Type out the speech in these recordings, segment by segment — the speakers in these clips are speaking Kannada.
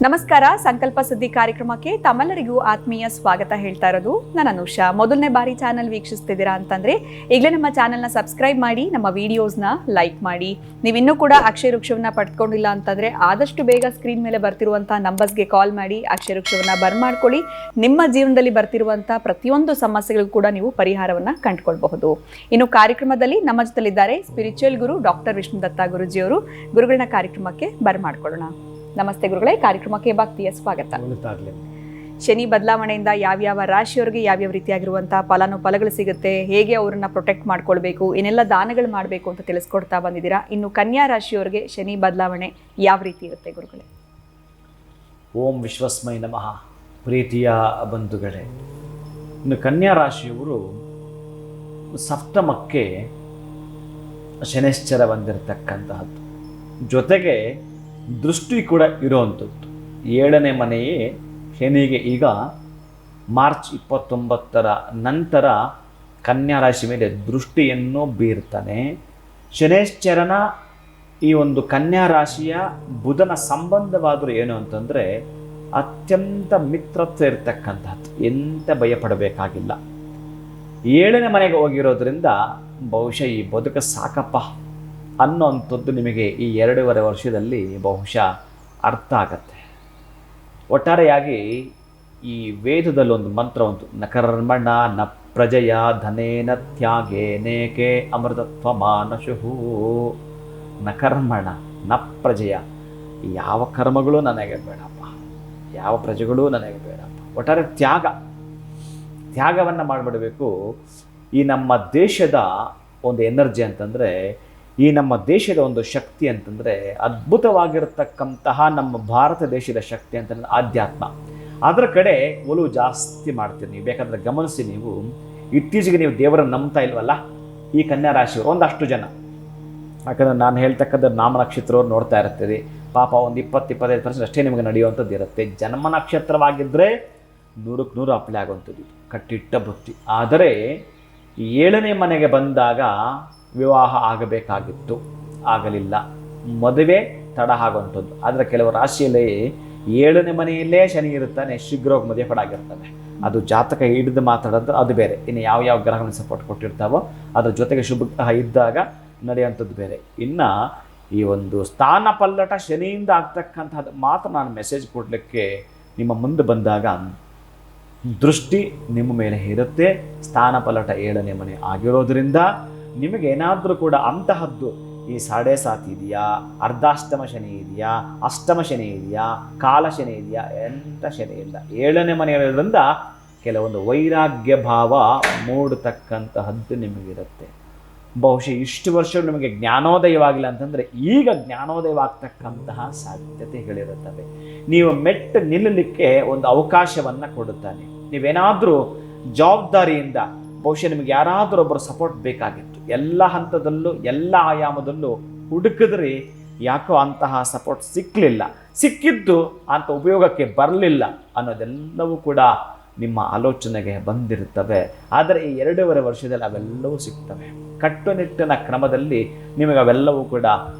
ನಮಸ್ಕಾರ. ಸಂಕಲ್ಪ ಸುದ್ದಿ ಕಾರ್ಯಕ್ರಮಕ್ಕೆ ತಮ್ಮೆಲ್ಲರಿಗೂ ಆತ್ಮೀಯ ಸ್ವಾಗತ ಹೇಳ್ತಾ ಇರೋದು ನಾನು ಅನುಷಾ. ಮೊದಲನೇ ಬಾರಿ ಚಾನಲ್ ವೀಕ್ಷಿಸ್ತಿದ್ದೀರಾ ಅಂತಂದ್ರೆ ಈಗಲೇ ನಮ್ಮ ಚಾನಲ್ನ ಸಬ್ಸ್ಕ್ರೈಬ್ ಮಾಡಿ, ನಮ್ಮ ವಿಡಿಯೋಸ್ನ ಲೈಕ್ ಮಾಡಿ. ನೀವಿನ್ನೂ ಕೂಡ ಅಕ್ಷಯ ವೃಕ್ಷವನ್ನ ಪಡ್ಕೊಂಡಿಲ್ಲ ಅಂತಂದ್ರೆ ಆದಷ್ಟು ಬೇಗ ಸ್ಕ್ರೀನ್ ಮೇಲೆ ಬರ್ತಿರುವಂಥ ನಂಬರ್ಸ್ಗೆ ಕಾಲ್ ಮಾಡಿ ಅಕ್ಷಯ ವೃಕ್ಷವನ್ನ ಬರ್ಮಾಡ್ಕೊಳ್ಳಿ. ನಿಮ್ಮ ಜೀವನದಲ್ಲಿ ಬರ್ತಿರುವಂಥ ಪ್ರತಿಯೊಂದು ಸಮಸ್ಯೆಗಳಿಗೂ ಕೂಡ ನೀವು ಪರಿಹಾರವನ್ನ ಕಂಡುಕೊಳ್ಬಹುದು. ಇನ್ನು ಕಾರ್ಯಕ್ರಮದಲ್ಲಿ ನಮ್ಮ ಜೊತೆಲಿದ್ದಾರೆ ಸ್ಪಿರಿಚುವಲ್ ಗುರು ಡಾಕ್ಟರ್ ವಿಷ್ಣುದತ್ತ ಗುರುಜಿಯವರು. ಗುರುಗಳನ್ನ ಕಾರ್ಯಕ್ರಮಕ್ಕೆ ಬರ್ಮಾಡ್ಕೊಳ್ಳೋಣ. ನಮಸ್ತೆ ಗುರುಗಳೇ, ಕಾರ್ಯಕ್ರಮಕ್ಕೆ ಭಕ್ತಿಯ ಸ್ವಾಗತ. ಶನಿ ಬದಲಾವಣೆಯಿಂದ ಯಾವ್ಯಾವ ರಾಶಿಯವರಿಗೆ ಯಾವ್ಯಾವ ರೀತಿಯಾಗಿರುವಂತಹ ಫಲಾನುಫಲಗಳು ಸಿಗುತ್ತೆ, ಹೇಗೆ ಅವರನ್ನ ಪ್ರೊಟೆಕ್ಟ್ ಮಾಡ್ಕೊಳ್ಬೇಕು, ಏನೆಲ್ಲ ದಾನಗಳು ಮಾಡಬೇಕು ಅಂತ ತಿಳಿಸ್ಕೊಡ್ತಾ ಬಂದಿದ್ದೀರಾ. ಇನ್ನು ಕನ್ಯಾ ರಾಶಿಯವರಿಗೆ ಶನಿ ಬದಲಾವಣೆ ಯಾವ ರೀತಿ ಇರುತ್ತೆ ಗುರುಗಳೇ? ಓಂ ವಿಶ್ವಸ್ಮೈ ನಮಃ. ಪ್ರೀತಿಯ ಬಂಧುಗಳೇ, ಇನ್ನು ಕನ್ಯಾ ರಾಶಿಯವರು ಸಪ್ತಮಕ್ಕೆ ಶನೈಶ್ಚರ ಬಂದಿರತಕ್ಕಂತಹದ್ದು, ಜೊತೆಗೆ ದೃಷ್ಟಿ ಕೂಡ ಇರುವಂಥದ್ದು. 7ನೇ ಮನೆಯೇ ಶನಿಗೆ ಈಗ ಮಾರ್ಚ್ 29ರ ನಂತರ ಕನ್ಯಾ ರಾಶಿ ಮೇಲೆ ದೃಷ್ಟಿಯನ್ನು ಬೀರ್ತಾನೆ. ಶನೈಶ್ಚರನ ಈ ಒಂದು ಕನ್ಯಾ ರಾಶಿಯ ಬುಧನ ಸಂಬಂಧವಾದರೂ ಏನು ಅಂತಂದರೆ ಅತ್ಯಂತ ಮಿತ್ರತ್ವ ಇರತಕ್ಕಂಥದ್ದು, ಎಂತ ಭಯಪಡಬೇಕಾಗಿಲ್ಲ. 7ನೇ ಮನೆಗೆ ಹೋಗಿರೋದ್ರಿಂದ ಬಹುಶಃ ಈ ಬದುಕ ಸಾಕಪ್ಪ ಅನ್ನೋಂಥದ್ದು ನಿಮಗೆ ಈ 2.5 ವರ್ಷದಲ್ಲಿ ಬಹುಶಃ ಅರ್ಥ ಆಗತ್ತೆ. ಒಟ್ಟಾರೆಯಾಗಿ ಈ ವೇದದಲ್ಲಿ ಒಂದು ಮಂತ್ರ ಉಂಟು, ನ ಕರ್ಮಣ ನ ಪ್ರಜಯ ಧನೇನ ತ್ಯಾಗೇನೇಕೆ ಅಮೃತತ್ವ ಮಾನಶುಹು. ನ ಕರ್ಮಣ ನ ಪ್ರಜಯ, ಯಾವ ಕರ್ಮಗಳು ನನಗೆ ಬೇಡಪ್ಪ, ಯಾವ ಪ್ರಜೆಗಳು ನನಗೆ ಬೇಡಪ್ಪ. ಒಟ್ಟಾರೆ ತ್ಯಾಗವನ್ನು ಮಾಡಿಬಿಡಬೇಕು. ಈ ನಮ್ಮ ದೇಶದ ಒಂದು ಎನರ್ಜಿ ಅಂತಂದರೆ, ಈ ನಮ್ಮ ದೇಶದ ಒಂದು ಶಕ್ತಿ ಅಂತಂದರೆ, ಅದ್ಭುತವಾಗಿರತಕ್ಕಂತಹ ನಮ್ಮ ಭಾರತ ದೇಶದ ಶಕ್ತಿ ಅಂತಂದರೆ ಆಧ್ಯಾತ್ಮ. ಅದರ ಕಡೆ ಒಲವು ಜಾಸ್ತಿ ಮಾಡ್ತೀರಿ ನೀವು. ಬೇಕಾದರೆ ಗಮನಿಸಿ, ನೀವು ಇತ್ತೀಚೆಗೆ ನೀವು ದೇವರನ್ನು ನಂಬ್ತಾ ಇಲ್ವಲ್ಲ ಈ ಕನ್ಯಾ ರಾಶಿಯವರು ಒಂದಷ್ಟು ಜನ. ಯಾಕಂದರೆ ನಾನು ಹೇಳ್ತಕ್ಕಂಥ ನಾಮ ನಕ್ಷತ್ರವ್ರು ನೋಡ್ತಾ ಇರ್ತೀರಿ, ಪಾಪ ಒಂದು 20-25% ಅಷ್ಟೇ ನಿಮಗೆ ನಡೆಯುವಂಥದ್ದು ಇರುತ್ತೆ. ಜನ್ಮ ನಕ್ಷತ್ರವಾಗಿದ್ದರೆ 100ಕ್ಕೆ 100 ಅಪ್ಲೈ ಆಗುವಂಥದ್ದು, ಕಟ್ಟಿಟ್ಟ ಬುತ್ತಿ. ಆದರೆ 7ನೇ ಮನೆಗೆ ಬಂದಾಗ ವಿವಾಹ ಆಗಬೇಕಾಗಿತ್ತು, ಆಗಲಿಲ್ಲ. ಮದುವೆ ತಡ ಆಗುವಂಥದ್ದು. ಆದರೆ ಕೆಲವು ರಾಶಿಯಲ್ಲಿ 7ನೇ ಮನೆಯಲ್ಲೇ ಶನಿ ಇರುತ್ತಾನೆ, ಶೀಘ್ರವಾಗಿ ಮದುವೆ ಪಡಾಗಿರ್ತಾನೆ. ಅದು ಜಾತಕ ಹಿಡಿದು ಮಾತಾಡೋದು ಅದು ಬೇರೆ. ಇನ್ನು ಯಾವ ಗ್ರಹಗಳನ್ನು ಸಪೋರ್ಟ್ ಕೊಟ್ಟಿರ್ತಾವೋ ಅದ್ರ ಜೊತೆಗೆ ಶುಭ ಗ್ರಹ ಇದ್ದಾಗ ನಡೆಯುವಂಥದ್ದು ಬೇರೆ. ಇನ್ನು ಈ ಒಂದು ಸ್ಥಾನ ಪಲ್ಲಟ ಶನಿಯಿಂದ ಆಗ್ತಕ್ಕಂಥದ್ದು ಮಾತ್ರ ನಾನು ಮೆಸೇಜ್ ಕೊಡಲಿಕ್ಕೆ ನಿಮ್ಮ ಮುಂದೆ ಬಂದಾಗ, ದೃಷ್ಟಿ ನಿಮ್ಮ ಮೇಲೆ ಇರುತ್ತೆ. ಸ್ಥಾನ ಪಲ್ಲಟ 7ನೇ ಮನೆ ಆಗಿರೋದ್ರಿಂದ ನಿಮಗೇನಾದರೂ ಕೂಡ ಅಂತಹದ್ದು ಈ 7.5 ಇದೆಯಾ, ಅರ್ಧಾಷ್ಟಮ ಶನಿ ಇದೆಯಾ, ಅಷ್ಟಮ ಶನಿ ಇದೆಯಾ, ಕಾಲ ಶನಿ ಇದೆಯಾ, ಎಂಥ ಶನಿ ಇಲ್ಲ. 7ನೇ ಮನೆಯಿರೋದ್ರಿಂದ ಕೆಲವೊಂದು ವೈರಾಗ್ಯ ಭಾವ ಮೂಡತಕ್ಕಂತಹದ್ದು ನಿಮಗಿರುತ್ತೆ. ಬಹುಶಃ ಇಷ್ಟು ವರ್ಷಗಳು ನಿಮಗೆ ಜ್ಞಾನೋದಯವಾಗಿಲ್ಲ ಅಂತಂದರೆ ಈಗ ಜ್ಞಾನೋದಯವಾಗ್ತಕ್ಕಂತಹ ಸಾಧ್ಯತೆಗಳಿರುತ್ತವೆ. ನೀವು ಮೆಟ್ಟು ನಿಲ್ಲಲಿಕ್ಕೆ ಒಂದು ಅವಕಾಶವನ್ನು ಕೊಡುತ್ತಾನೆ. ನೀವೇನಾದರೂ ಜವಾಬ್ದಾರಿಯಿಂದ, ಬಹುಶಃ ನಿಮಗೆ ಯಾರಾದರೂ ಒಬ್ಬರು ಸಪೋರ್ಟ್ ಬೇಕಾಗಿತ್ತು, ಎಲ್ಲ ಹಂತದಲ್ಲೂ ಎಲ್ಲ ಆಯಾಮದಲ್ಲೂ ಹುಡುಕಿದ್ರಿ, ಯಾಕೋ ಅಂತಹ ಸಪೋರ್ಟ್ ಸಿಕ್ಕಲಿಲ್ಲ, ಸಿಕ್ಕಿದ್ದು ಅಂತ ಉಪಯೋಗಕ್ಕೆ ಬರಲಿಲ್ಲ ಅನ್ನೋದೆಲ್ಲವೂ ಕೂಡ ನಿಮ್ಮ ಆಲೋಚನೆಗೆ ಬಂದಿರುತ್ತವೆ. ಆದರೆ ಈ 2.5 ವರ್ಷದಲ್ಲಿ ಅವೆಲ್ಲವೂ ಸಿಗ್ತವೆ. ಕಟ್ಟುನಿಟ್ಟಿನ ಕ್ರಮದಲ್ಲಿ ನಿಮಗೆ ಅವೆಲ್ಲವೂ ಕೂಡ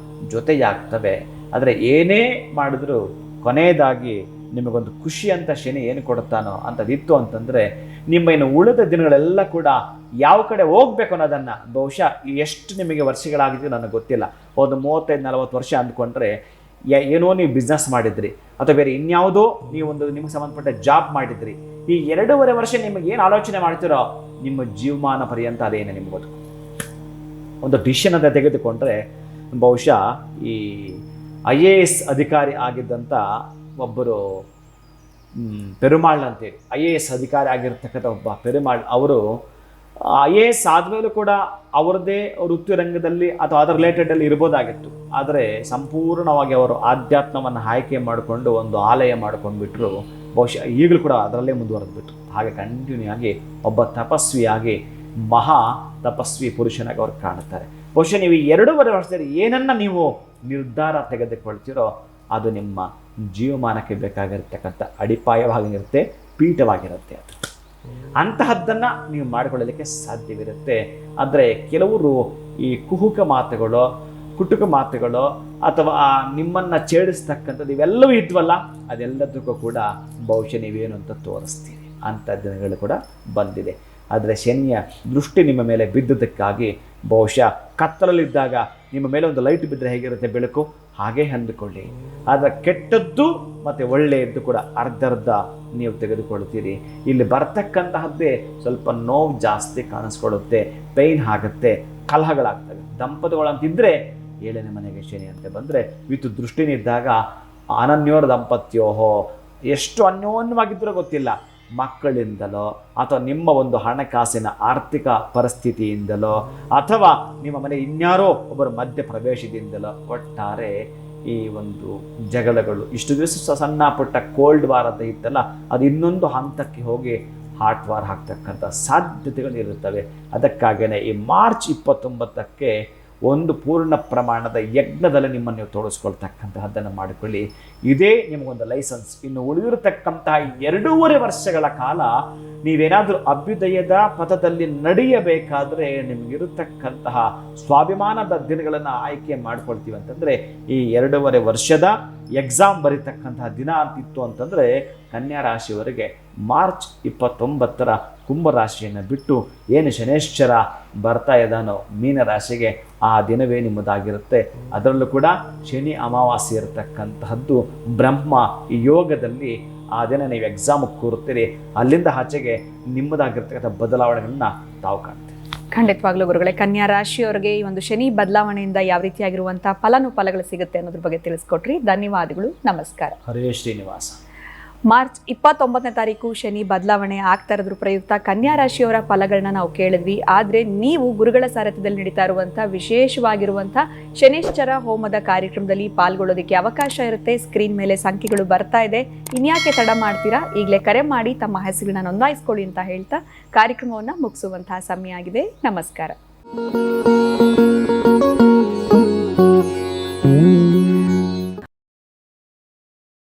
ಜೊತೆಯಾಗ್ತವೆ. ಆದರೆ ಏನೇ ಮಾಡಿದ್ರೂ ಕೊನೆಯದಾಗಿ ನಿಮಗೊಂದು ಖುಷಿ ಅಂತ ಶನಿ ಏನು ಕೊಡುತ್ತಾನೋ ಅಂಥದ್ದಿತ್ತು ಅಂತಂದರೆ, ನಿಮ್ಮ ಇನ್ನು ಉಳಿದ ದಿನಗಳೆಲ್ಲ ಕೂಡ ಯಾವ ಕಡೆ ಹೋಗ್ಬೇಕು ಅನ್ನೋದನ್ನು, ಬಹುಶಃ ಎಷ್ಟು ನಿಮಗೆ ವರ್ಷಗಳಾಗಿದ್ದು ನನಗೆ ಗೊತ್ತಿಲ್ಲ, ಒಂದು 35-40 ವರ್ಷ ಅಂದ್ಕೊಂಡ್ರೆ ಏನೋ ನೀವು ಬಿಸ್ನೆಸ್ ಮಾಡಿದ್ರಿ ಅಥವಾ ಬೇರೆ ಇನ್ಯಾವುದೋ ನೀವೊಂದು ನಿಮಗೆ ಸಂಬಂಧಪಟ್ಟ ಜಾಬ್ ಮಾಡಿದ್ರಿ. ಈ 2.5 ವರ್ಷ ನಿಮಗೆ ಏನು ಆಲೋಚನೆ ಮಾಡ್ತೀರೋ ನಿಮ್ಮ ಜೀವಮಾನ ಪರ್ಯಂತ ಅದೇನೇ ನಿಮ್ಗೆ ಗೊತ್ತು. ಒಂದು ಡಿಸಿಷನ್ ಅಂತ ತೆಗೆದುಕೊಂಡ್ರೆ, ಬಹುಶಃ ಈ IAS ಅಧಿಕಾರಿ ಆಗಿದ್ದಂಥ ಒಬ್ಬರು ಪೆರುಮಾಳ್ ಅಂತೇಳಿ IAS ಅಧಿಕಾರಿ ಆಗಿರ್ತಕ್ಕಂಥ ಒಬ್ಬ ಪೆರುಮಾಳ್ ಅವರು IAS ಆದಮೇಲೂ ಕೂಡ ಅವರದೇ ವೃತ್ತಿ ರಂಗದಲ್ಲಿ ಅಥವಾ ಅದರ ರಿಲೇಟೆಡಲ್ಲಿ ಇರ್ಬೋದಾಗಿತ್ತು. ಆದರೆ ಸಂಪೂರ್ಣವಾಗಿ ಅವರು ಆಧ್ಯಾತ್ಮವನ್ನು ಆಯ್ಕೆ ಮಾಡಿಕೊಂಡು ಒಂದು ಆಲಯ ಮಾಡ್ಕೊಂಡು ಬಿಟ್ಟರು. ಬಹುಶಃ ಈಗಲೂ ಕೂಡ ಅದರಲ್ಲೇ ಮುಂದುವರೆದ್ಬಿಟ್ರು. ಹಾಗೆ ಕಂಟಿನ್ಯೂ ಆಗಿ ಒಬ್ಬ ತಪಸ್ವಿಯಾಗಿ ಮಹಾ ತಪಸ್ವಿ ಪುರುಷನಾಗಿ ಅವ್ರು ಕಾಣುತ್ತಾರೆ. ಬಹುಶಃ ನೀವು 2.5 ವರ್ಷದಲ್ಲಿ ಏನನ್ನ ನೀವು ನಿರ್ಧಾರ ತೆಗೆದುಕೊಳ್ತೀರೋ ಅದು ನಿಮ್ಮ ಜೀವಮಾನಕ್ಕೆ ಬೇಕಾಗಿರ್ತಕ್ಕಂಥ ಅಡಿಪಾಯವಾಗಿರುತ್ತೆ, ಪೀಠವಾಗಿರುತ್ತೆ. ಅದು ಅಂತಹದ್ದನ್ನು ನೀವು ಮಾಡಿಕೊಳ್ಳಲಿಕ್ಕೆ ಸಾಧ್ಯವಿರುತ್ತೆ. ಆದರೆ ಕೆಲವರು ಈ ಕುಹುಕ ಮಾತುಗಳು, ಕುಟುಕ ಮಾತುಗಳು ಅಥವಾ ನಿಮ್ಮನ್ನು ಛೇಡಿಸ್ತಕ್ಕಂಥದ್ದು ಇವೆಲ್ಲವೂ ಇದ್ವಲ್ಲ, ಅದೆಲ್ಲದಕ್ಕೂ ಕೂಡ ಬಹುಶಃ ನೀವೇನು ಅಂತ ತೋರಿಸ್ತೀರಿ ಅಂಥ ದಿನಗಳು ಕೂಡ ಬಂದಿದೆ. ಆದರೆ ಶನಿಯ ದೃಷ್ಟಿ ನಿಮ್ಮ ಮೇಲೆ ಬಿದ್ದುದಕ್ಕಾಗಿ ಬಹುಶಃ ಕತ್ತಲಲ್ಲಿದ್ದಾಗ ನಿಮ್ಮ ಮೇಲೆ ಒಂದು ಲೈಟ್ ಬಿದ್ದರೆ ಹೇಗಿರುತ್ತೆ ಬೆಳಕು, ಹಾಗೆ ಅಂದುಕೊಳ್ಳಿ. ಆದರೆ ಕೆಟ್ಟದ್ದು ಮತ್ತು ಒಳ್ಳೆಯದ್ದು ಕೂಡ ಅರ್ಧರ್ಧ ನೀವು ತೆಗೆದುಕೊಳ್ತೀರಿ. ಇಲ್ಲಿ ಬರ್ತಕ್ಕಂತಹದ್ದೇ ಸ್ವಲ್ಪ ನೋವು ಜಾಸ್ತಿ ಕಾಣಿಸ್ಕೊಳ್ಳುತ್ತೆ, ಪೈನ್ ಆಗುತ್ತೆ, ಕಲಹಗಳಾಗ್ತವೆ. ದಂಪತಿಗಳಂತಿದ್ದರೆ 7ನೇ ಮನೆಗೆ ಶನಿ ಅಂತ ಬಂದರೆ ವಿತ್ ದೃಷ್ಟಿನಿದ್ದಾಗ ಅನನ್ಯೋರ ದಂಪತ್ಯೋಹೋ, ಎಷ್ಟು ಅನ್ಯೋನ್ಯವಾಗಿದ್ದರೂ ಗೊತ್ತಿಲ್ಲ, ಮಕ್ಕಳಿಂದಲೋ ಅಥವಾ ನಿಮ್ಮ ಒಂದು ಹಣಕಾಸಿನ ಆರ್ಥಿಕ ಪರಿಸ್ಥಿತಿಯಿಂದಲೋ ಅಥವಾ ನಿಮ್ಮ ಮನೆ ಇನ್ಯಾರೋ ಒಬ್ಬರ ಮಧ್ಯ ಪ್ರವೇಶದಿಂದಲೋ ಒಟ್ಟಾರೆ ಈ ಒಂದು ಜಗಳಗಳು ಇಷ್ಟು ದಿವಸ ಸಣ್ಣ ಪುಟ್ಟ ಕೋಲ್ಡ್ ವಾರ್ ಅಂತ ಇತ್ತಲ್ಲ, ಅದು ಇನ್ನೊಂದು ಹಂತಕ್ಕೆ ಹೋಗಿ ಹಾಟ್ ವಾರ್ ಆಗ್ತಕ್ಕಂಥ ಸಾಧ್ಯತೆಗಳು ಇರುತ್ತವೆ. ಅದಕ್ಕಾಗಿಯೇ ಈ ಮಾರ್ಚ್ 29ಕ್ಕೆ ಒಂದು ಪೂರ್ಣ ಪ್ರಮಾಣದ ಯಜ್ಞದಲ್ಲಿ ನಿಮ್ಮನ್ನು ನೀವು ತೋರಿಸ್ಕೊಳ್ತಕ್ಕಂತಹದ್ದನ್ನು ಮಾಡಿಕೊಳ್ಳಿ. ಇದೇ ನಿಮಗೊಂದು ಲೈಸೆನ್ಸ್. ಇನ್ನು ಉಳಿದಿರತಕ್ಕಂತಹ 2.5 ವರ್ಷಗಳ ಕಾಲ ನೀವೇನಾದರೂ ಅಭ್ಯುದಯದ ಪಥದಲ್ಲಿ ನಡೆಯಬೇಕಾದ್ರೆ ನಿಮಗಿರತಕ್ಕಂತಹ ಸ್ವಾಭಿಮಾನದ ದಿನಗಳನ್ನು ಆಯ್ಕೆ ಮಾಡ್ಕೊಳ್ತೀವಿ ಅಂತಂದರೆ ಈ 2.5 ವರ್ಷದ ಎಕ್ಸಾಮ್ ಬರೀತಕ್ಕಂತಹ ದಿನ ಅಂತಿತ್ತು ಅಂತಂದರೆ ಕನ್ಯಾ ರಾಶಿಯವರಿಗೆ ಮಾರ್ಚ್ 29ರ ಕುಂಭರಾಶಿಯನ್ನು ಬಿಟ್ಟು ಏನು ಶನೇಶ್ವರ ಬರ್ತಾ ಇದ್ದಾನೋ ಮೀನರಾಶಿಗೆ ಆ ದಿನವೇ ನಿಮ್ಮದಾಗಿರುತ್ತೆ. ಅದರಲ್ಲೂ ಕೂಡ ಶನಿ ಅಮಾವಾಸ್ಯೆ ಇರತಕ್ಕಂತಹದ್ದು ಬ್ರಹ್ಮ ಯೋಗದಲ್ಲಿ ಆ ದಿನ ನೀವು ಎಕ್ಸಾಮಿಗೆ ಕೂರುತ್ತೀರಿ. ಅಲ್ಲಿಂದ ಆಚೆಗೆ ನಿಮ್ಮದಾಗಿರ್ತಕ್ಕಂಥ ಬದಲಾವಣೆಗಳನ್ನ ತಾವು ಕಾಣ್ತೀರಿ. ಖಂಡಿತವಾಗ್ಲೂ ಗುರುಗಳೇ, ಕನ್ಯಾ ರಾಶಿಯವರಿಗೆ ಈ ಒಂದು ಶನಿ ಬದಲಾವಣೆಯಿಂದ ಯಾವ ರೀತಿಯಾಗಿರುವಂತಹ ಫಲಗಳು ಸಿಗುತ್ತೆ ಅನ್ನೋದ್ರ ಬಗ್ಗೆ ತಿಳಿಸ್ಕೊಟ್ರಿ. ಧನ್ಯವಾದಗಳು, ನಮಸ್ಕಾರ. ಹರೇ ಶ್ರೀನಿವಾಸ. ಮಾರ್ಚ್ 29ನೇ ತಾರೀಕು ಶನಿ ಬದಲಾವಣೆ ಆಗ್ತಾ ಇರೋದ್ರ ಪ್ರಯುಕ್ತ ಕನ್ಯಾ ರಾಶಿಯವರ ಫಲಗಳನ್ನ ನಾವು ಕೇಳಿದ್ವಿ. ಆದರೆ ನೀವು ಗುರುಗಳ ಸಾರಥ್ಯದಲ್ಲಿ ನಡೀತಾ ಇರುವಂಥ ವಿಶೇಷವಾಗಿರುವಂಥ ಶನೇಶ್ವರ ಹೋಮದ ಕಾರ್ಯಕ್ರಮದಲ್ಲಿ ಪಾಲ್ಗೊಳ್ಳೋದಕ್ಕೆ ಅವಕಾಶ ಇರುತ್ತೆ. ಸ್ಕ್ರೀನ್ ಮೇಲೆ ಸಂಖ್ಯೆಗಳು ಬರ್ತಾ ಇದೆ. ಇನ್ಯಾಕೆ ತಡ ಮಾಡ್ತೀರಾ? ಈಗಲೇ ಕರೆ ಮಾಡಿ ತಮ್ಮ ಹೆಸರನ್ನ ನೋಂದಾಯಿಸ್ಕೊಳ್ಳಿ ಅಂತ ಹೇಳ್ತಾ ಕಾರ್ಯಕ್ರಮವನ್ನು ಮುಗಿಸುವಂತಹ ಸಮಯ ಆಗಿದೆ. ನಮಸ್ಕಾರ.